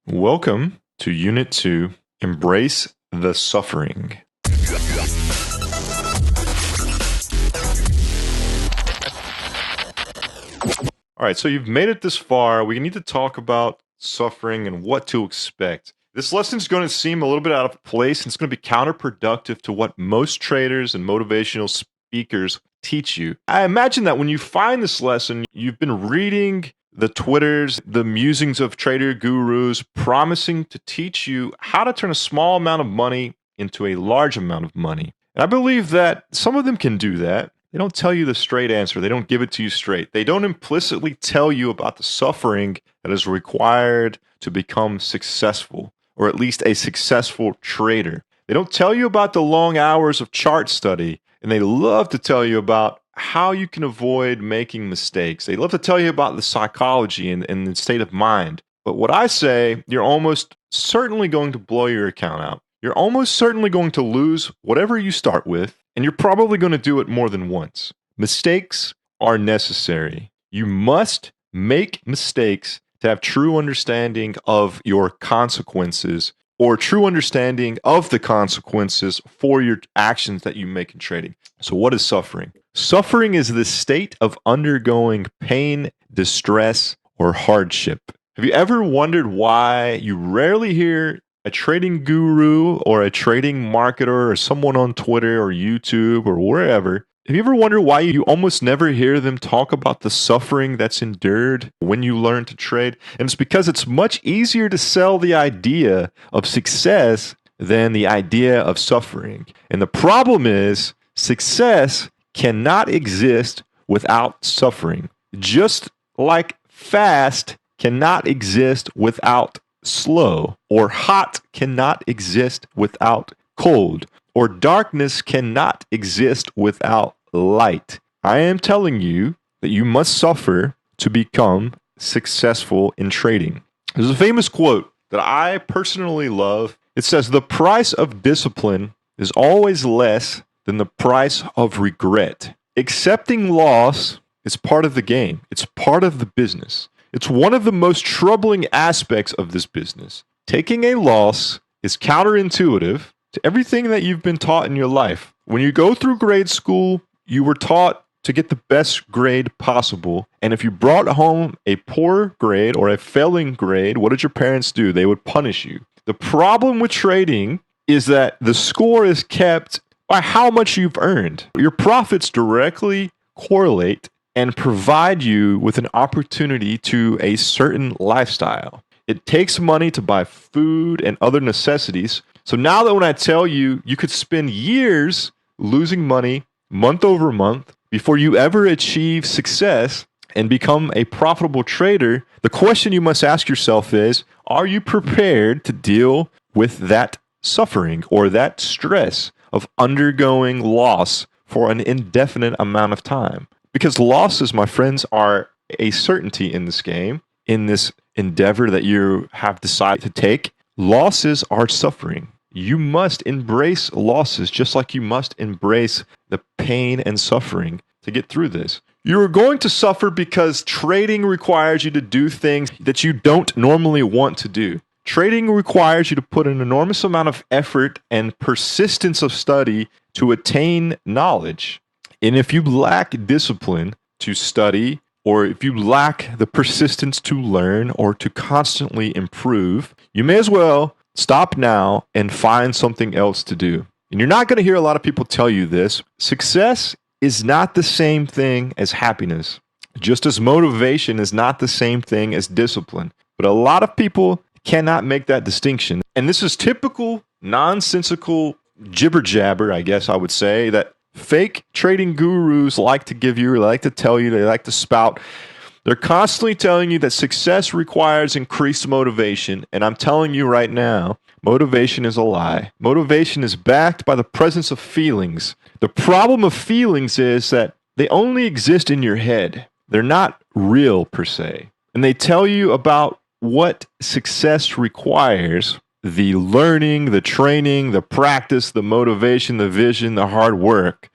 Welcome to Unit 2, Embrace the Suffering. All right, so you've made it this far. We need to talk about suffering and what to expect. This lesson is going to seem a little bit out of place, and it's going to be counterproductive to what most traders and motivational speakers teach you. I imagine that when you find this lesson, you've been reading the Twitters, the musings of trader gurus promising to teach you how to turn a small amount of money into a large amount of money. And I believe that some of them can do that. They don't tell you the straight answer. They don't give it to you straight. They don't implicitly tell you about the suffering that is required to become successful, or at least a successful trader. They don't tell you about the long hours of chart study, and they love to tell you about how you can avoid making mistakes. They love to tell you about the psychology and the state of mind. But what I say, you're almost certainly going to blow your account out. You're almost certainly going to lose whatever you start with, and you're probably going to do it more than once. Mistakes are necessary. You must make mistakes to have true understanding of your consequences, or true understanding of the consequences for your actions that you make in trading. So what is suffering? Suffering is the state of undergoing pain, distress, or hardship. Have you ever wondered why you rarely hear a trading guru or a trading marketer or someone on Twitter or YouTube or wherever? Have you ever wondered why you almost never hear them talk about the suffering that's endured when you learn to trade? And it's because it's much easier to sell the idea of success than the idea of suffering. And the problem is, success cannot exist without suffering. Just like fast cannot exist without slow, or hot cannot exist without cold, or darkness cannot exist without light. I am telling you that you must suffer to become successful in trading. There's a famous quote that I personally love. It says, "The price of discipline is always less than the price of regret. Accepting loss is part of the game. It's part of the business. It's one of the most troubling aspects of this business. Taking a loss is counterintuitive to everything that you've been taught in your life. When you go through grade school, you were taught to get the best grade possible. And if you brought home a poor grade or a failing grade, what did your parents do? They would punish you. The problem with trading is that the score is kept by how much you've earned. Your profits directly correlate and provide you with an opportunity to a certain lifestyle. It takes money to buy food and other necessities. So now that when I tell you, you could spend years losing money month over month before you ever achieve success and become a profitable trader, the question you must ask yourself is, are you prepared to deal with that suffering or that stress of undergoing loss for an indefinite amount of time? Because losses, my friends, are a certainty in this game, in this endeavor that you have decided to take. Losses are suffering. You must embrace losses just like you must embrace the pain and suffering to get through this. You're going to suffer because trading requires you to do things that you don't normally want to do. Trading requires you to put an enormous amount of effort and persistence of study to attain knowledge. And if you lack discipline to study, or if you lack the persistence to learn or to constantly improve, you may as well stop now and find something else to do. And you're not going to hear a lot of people tell you this. Success is not the same thing as happiness, just as motivation is not the same thing as discipline. But a lot of people cannot make that distinction. And this is typical, nonsensical jibber jabber, I guess I would say, that fake trading gurus like to give you, like to tell you, they like to spout. They're constantly telling you that success requires increased motivation. And I'm telling you right now, motivation is a lie. Motivation is backed by the presence of feelings. The problem of feelings is that they only exist in your head. They're not real per se. And they tell you about what success requires: the learning, the training, the practice, the motivation, the vision, the hard work.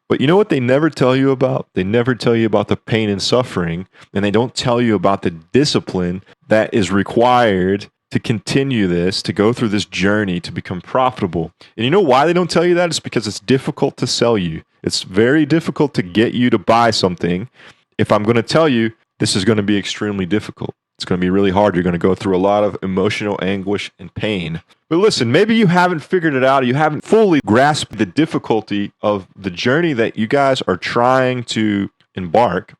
But you know what they never tell you about? They never tell you about the pain and suffering, and they don't tell you about the discipline that is required to continue this, to go through this journey to become profitable. And you know why they don't tell you that? It's because it's difficult to sell you. It's very difficult to get you to buy something. If I'm going to tell you, this is going to be extremely difficult. It's going to be really hard. You're going to go through a lot of emotional anguish and pain. But listen, maybe you haven't figured it out. You haven't fully grasped the difficulty of the journey that you guys are trying to embark.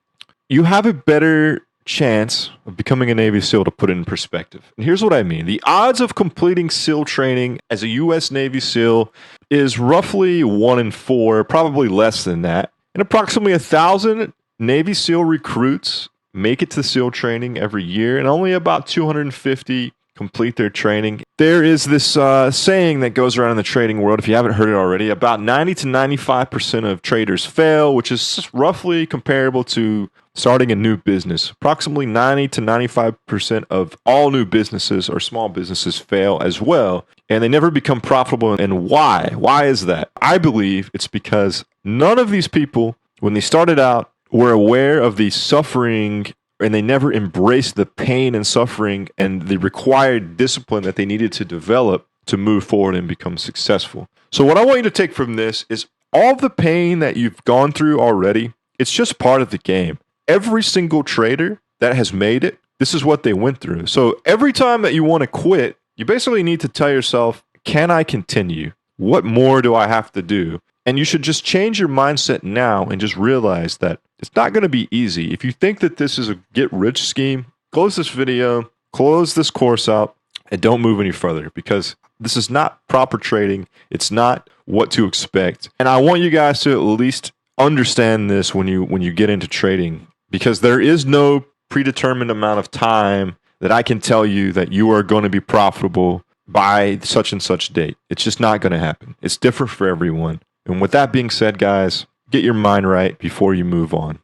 You have a better chance of becoming a Navy SEAL, to put it in perspective. And here's what I mean. The odds of completing SEAL training as a U.S. Navy SEAL is roughly 1 in 4, probably less than that. And approximately 1,000 Navy SEAL recruits make it to SEAL training every year, and only about 250 complete their training. There is this saying that goes around in the trading world, if you haven't heard it already, about 90 to 95% of traders fail, which is roughly comparable to starting a new business. Approximately 90 to 95% of all new businesses or small businesses fail as well, and they never become profitable. And why? Why is that? I believe it's because none of these people, when they started out, were aware of the suffering, and they never embraced the pain and suffering and the required discipline that they needed to develop to move forward and become successful. So what I want you to take from this is all the pain that you've gone through already, it's just part of the game. Every single trader that has made it, this is what they went through. So every time that you want to quit, you basically need to tell yourself, can I continue? What more do I have to do? And you should just change your mindset now and just realize that it's not going to be easy. If you think that this is a get-rich scheme, close this video, close this course out, and don't move any further, because this is not proper trading. It's not what to expect. And I want you guys to at least understand this when you get into trading, because there is no predetermined amount of time that I can tell you that you are going to be profitable by such and such date. It's just not going to happen. It's different for everyone. And with that being said, guys, get your mind right before you move on.